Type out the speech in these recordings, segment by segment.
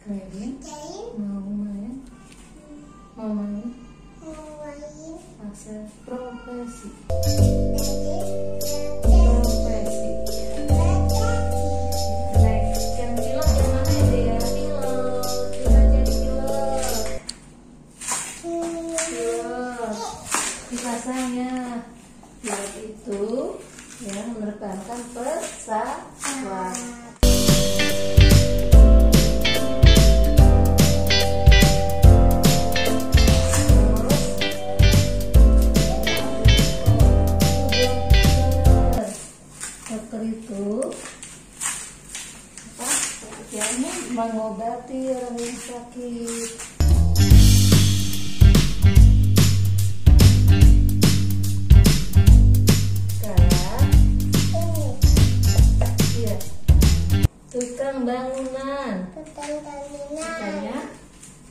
Medin mau main masa profesi yang pilot yang mana ya dia pilot kita jadi pilot dipasangnya pilot itu yang menerbangkan pesawat. Dokter itu pekerjaannya mengobati orang yang sakit. Iya. Tukang bangunan. Katanya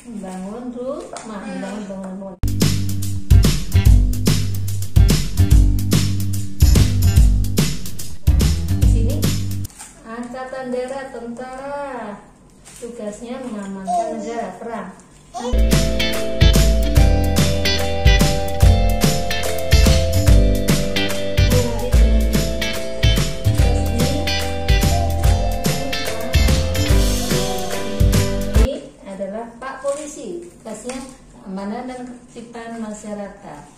membangun rumah, membangun. Angkatan Darat Tentara tugasnya mengamankan negara perang. Ini adalah Pak Polisi, tugasnya keamanan dan ketertiban masyarakat.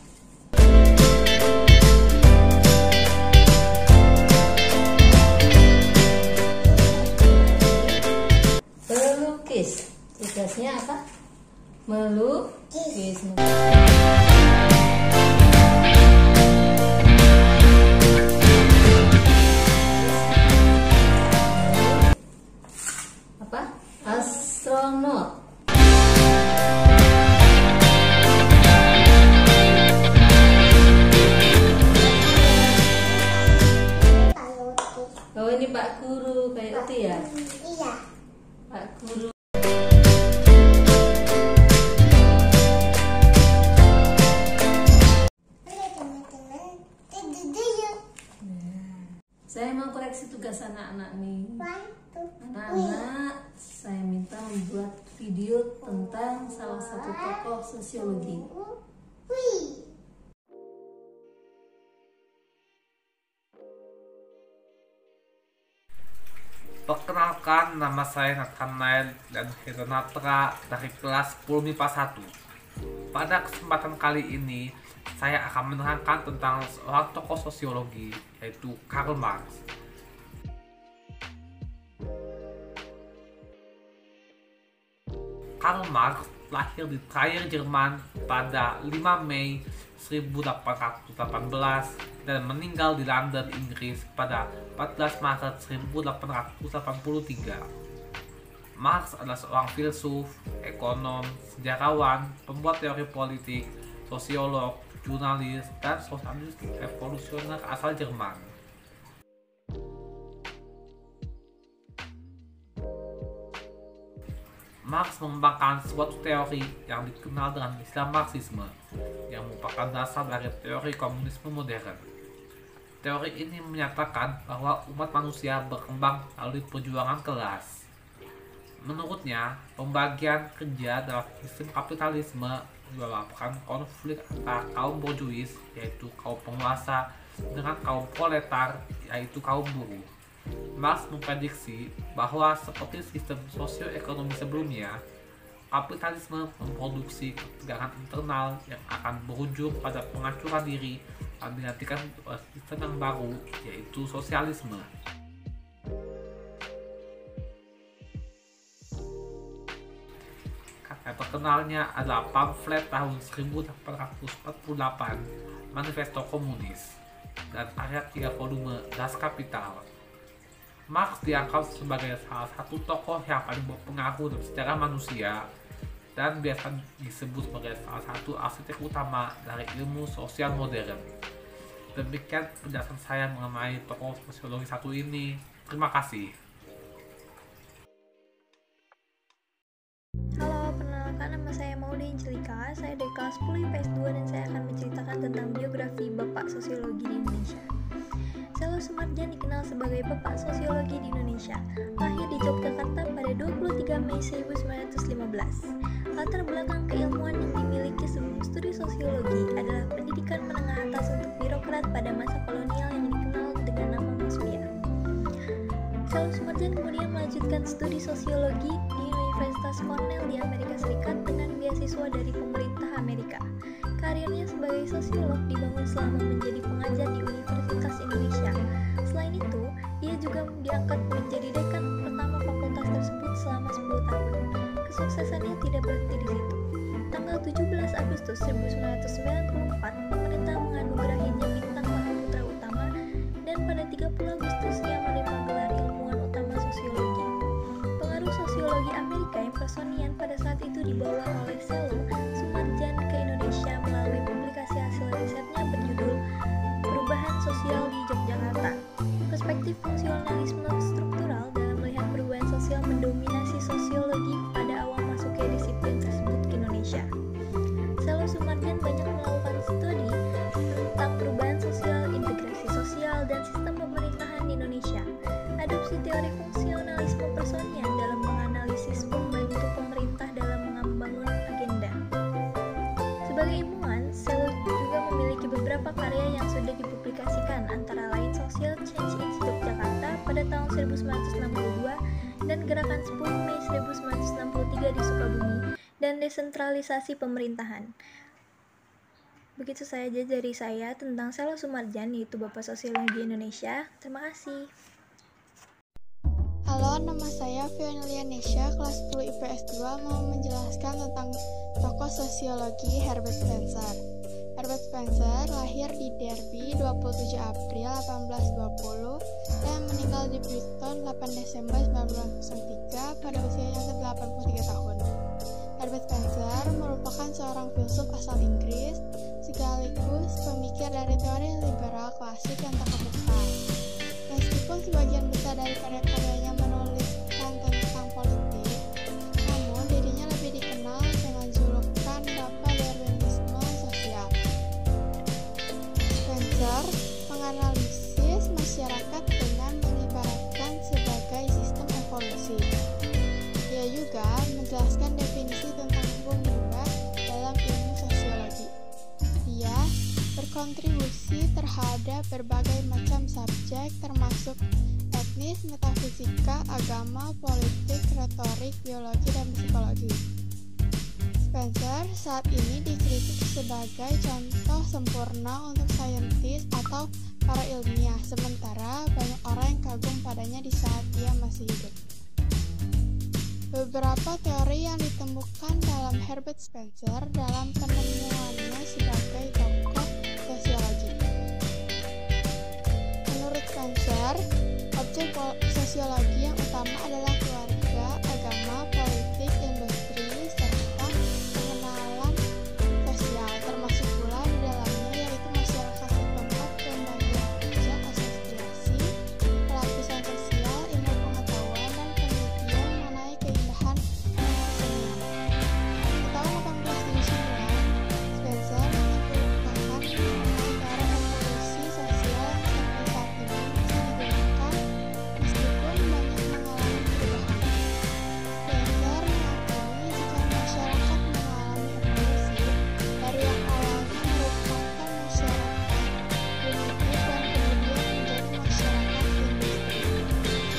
Pelukis, tugasnya apa? Melukis. Apa? Astronot. Oh, ini Pak Guru kayak itu ya? Iya. Pak Guru. Saya mau koreksi tugas anak-anak nih. Anak-anak, saya minta membuat video tentang salah satu tokoh sosiologi. Perkenalkan, nama saya Nathanael dan Heronatra dari kelas 10 MIPA 1. Pada kesempatan kali ini, saya akan menerangkan tentang seorang tokoh sosiologi, yaitu Karl Marx. Karl Marx lahir di Trier, Jerman pada 5 Mei 1818 dan meninggal di London, Inggris pada 14 Maret 1883. Marx adalah seorang filsuf, ekonom, sejarawan, pembuat teori politik, sosiolog, jurnalis, dan sosialis revolusioner asal Jerman. Marx mengembangkan suatu teori yang dikenal dengan istilah Marxisme, yang merupakan dasar dari teori komunisme modern. Teori ini menyatakan bahwa umat manusia berkembang melalui perjuangan kelas. Menurutnya, pembagian kerja dalam sistem kapitalisme menyebabkan konflik antara kaum borjuis, yaitu kaum penguasa, dengan kaum proletar, yaitu kaum buruh. Marx memprediksi bahwa seperti sistem sosioekonomi sebelumnya, kapitalisme memproduksi ketegangan internal yang akan berujung pada penghancuran diri dan digantikan oleh sistem yang baru, yaitu sosialisme. Kata terkenalnya adalah pamflet tahun 1848, Manifesto Komunis, dan karya 3 volume Das Kapital. Marx dianggap sebagai salah satu tokoh yang paling berpengaruh dalam sejarah manusia dan biasa disebut sebagai salah satu arsitek utama dari ilmu sosial modern. Demikian penjelasan saya mengenai tokoh sosiologi satu ini. Terima kasih. Halo, perkenalkan nama saya Maudy Angelika. Saya dari kelas 10 IPS 2 dan saya akan menceritakan tentang biografi Bapak Sosiologi di Indonesia. Selo Sumarjan dikenal sebagai bapak sosiologi di Indonesia. Lahir di Yogyakarta pada 23 Mei 1915. Latar belakang keilmuan yang dimiliki sebelum studi sosiologi adalah pendidikan menengah atas untuk birokrat pada masa kolonial yang dikenal dengan nama Masuyah. Selo Sumarjan kemudian melanjutkan studi sosiologi di Universitas Cornell di Amerika Serikat dengan beasiswa dari pemerintah Amerika. Karirnya sebagai sosiolog dibangun selama menjadi pengajar di Universitas Indonesia. Selain itu, ia juga diangkat menjadi dekan pertama fakultas tersebut selama 10 tahun. Kesuksesannya tidak berhenti di situ. Tanggal 17 Agustus 1994, pemerintah menganugerahinya bintang Mahaputra Utama, dan pada 30 Agustus ia menerima gelar ilmuwan utama sosiologi. Pengaruh sosiologi Amerika yang personian pada saat itu dibawa oleh Selo Sumarjan ke Indonesia melalui publikasi hasil risetnya berjudul Perubahan Sosial di Yogyakarta. Perspektif fungsionalisme struktural dalam melihat perubahan sosial mendominasi sosiologi pada awal masuknya disiplin tersebut ke Indonesia. Selo Sumarjan banyak melakukan studi tentang perubahan sosial, integrasi sosial, dan sistem pemerintahan di Indonesia. Adopsi teori fungsionalisme personian dalam menganalisis pembantu pemerintah dalam membangun agenda. Sebagai ilmuwan, Selo juga memiliki beberapa karya yang sudah dipublikasikan, antara lain Social Change in Yogyakarta pada tahun 1962 dan Gerakan 10 Mei 1963 di Sukabumi, dan Desentralisasi Pemerintahan. Begitu saja dari saya tentang Selo Sumarjan, yaitu Bapak Sosiologi Indonesia. Terima kasih. Halo, nama saya Fionelia Nesha, kelas 10 IPS 2, mau menjelaskan tentang tokoh sosiologi Herbert Spencer. Herbert Spencer lahir di Derby 27 April 1820 dan meninggal di Brighton 8 Desember 1903 pada usia yang ke-83 tahun. Herbert Spencer merupakan seorang filsuf asal Inggris sekaligus pemikir dari teori liberal klasik yang tak kebuka. Meskipun sebagian besar dari karya-karyanya menuliskan tentang politik, namun dirinya lebih dikenal dengan julukan Bapak Darwinisme Sosial. Spencer menganalisis masyarakat dengan mengibaratkan sebagai sistem evolusi. Dia juga menjelaskan definisi tentang hukum rimba dalam ilmu sosiologi. Dia berkontribusi terhadap berbagai macam subjek termasuk etnis, metafisika, agama, politik, retorik, biologi, dan psikologi. Spencer saat ini dikritik sebagai contoh sempurna untuk saintis atau para ilmiah, sementara banyak orang yang kagum padanya di saat dia masih hidup. Beberapa teori yang ditemukan dalam Herbert Spencer dalam penemuannya sebagai tokoh sosiologi. Menurut Spencer, objek sosiologi yang utama adalah keluarga, agama, politik, industri, serta pengenalan sosial, termasuk pula di dalamnya yaitu masyarakat setempat, pembagian kerja, asosiasi, pelapisan sosial, ilmu pengetahuan, dan penelitian mengenai keindahan dan kesenian. Di tahun 1879, Spencer mengemukakan mengenai teori evolusi sosial yang sampai saat ini masih digunakan meskipun banyak mengalami perubahan. Spencer mengakui jika masyarakat mengalami evolusi dari yang awalnya merupakan masyarakat primitif dan kemudian menjadi masyarakat industri.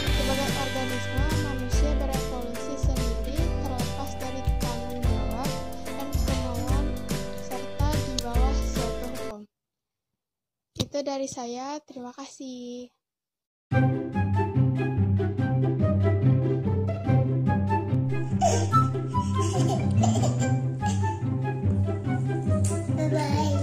Sebagai organisme, manusia berevolusi sendiri terlepas dari tanggung jawab dan kemauan serta di bawah suatu hukum. Itu dari saya, terima kasih. Bye.